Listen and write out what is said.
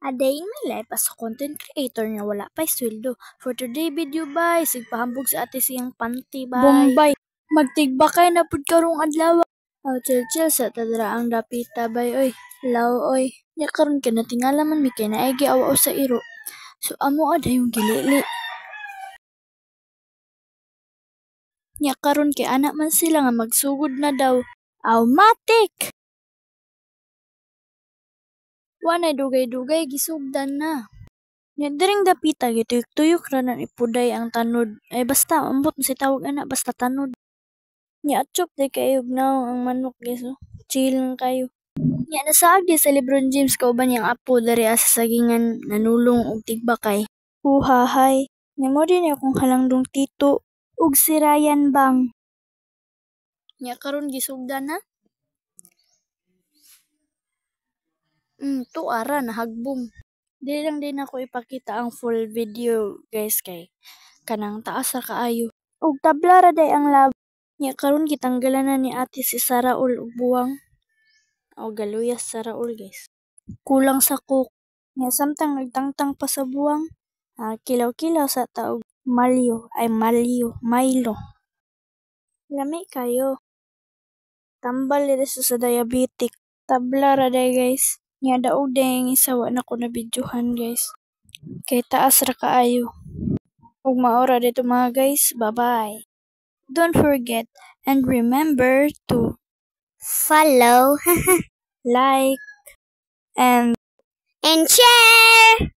A day in my life as a content creator nga wala pa'y sweldo. For today video bay, sigpahambog sa ate siyang panty bay. Bombay, magtigbakay na pud karong adlaw. Oh, chill sa tadraang dapita bay oy. Law oy. Nya karon ka natingala man mi kay naigi awa sa iro. So amo ada yung gilili. Nya karon kay anak man sila nga magsugod na daw. Matik! Wanay dugay-dugay gisugdan na. Nya diring dapita gituyok-tuyok ra na ipuday ang tanod. Ay basta ambot si tawag ana basta tanod. Nya atchop day kayo now ang manok guys. Chill lang kayo. Nya nasaag di sa Lebron James kauban yang apo dari sa sagingan nanulong og tigbakay. Uhahay. Nya mo din akong halangdong tito ug si Ryan Bang. Nya karon gisugdan na. Tuara nahagbong. Dili lang din ako ipakita ang full video guys kay kanang taas ra kaayo. Ug tabla ra day ang lab. Nya karon gitanggalan na ni ate si Saraul og buwang. O galuyas sa Raul guys. Kulang sa cook. Nya samtang nagtangtang pa sa buwang. Kilaw-kilaw sa taog Milo. Lami kayo. Tambal dito sa diabetic. Tabla ra day guys. Nya daog day ang isawa na ko na videohan guys. Kay taas ra kaayo. Ug maora dito mga guys. Bye-bye. Don't forget and remember to follow, like, and share.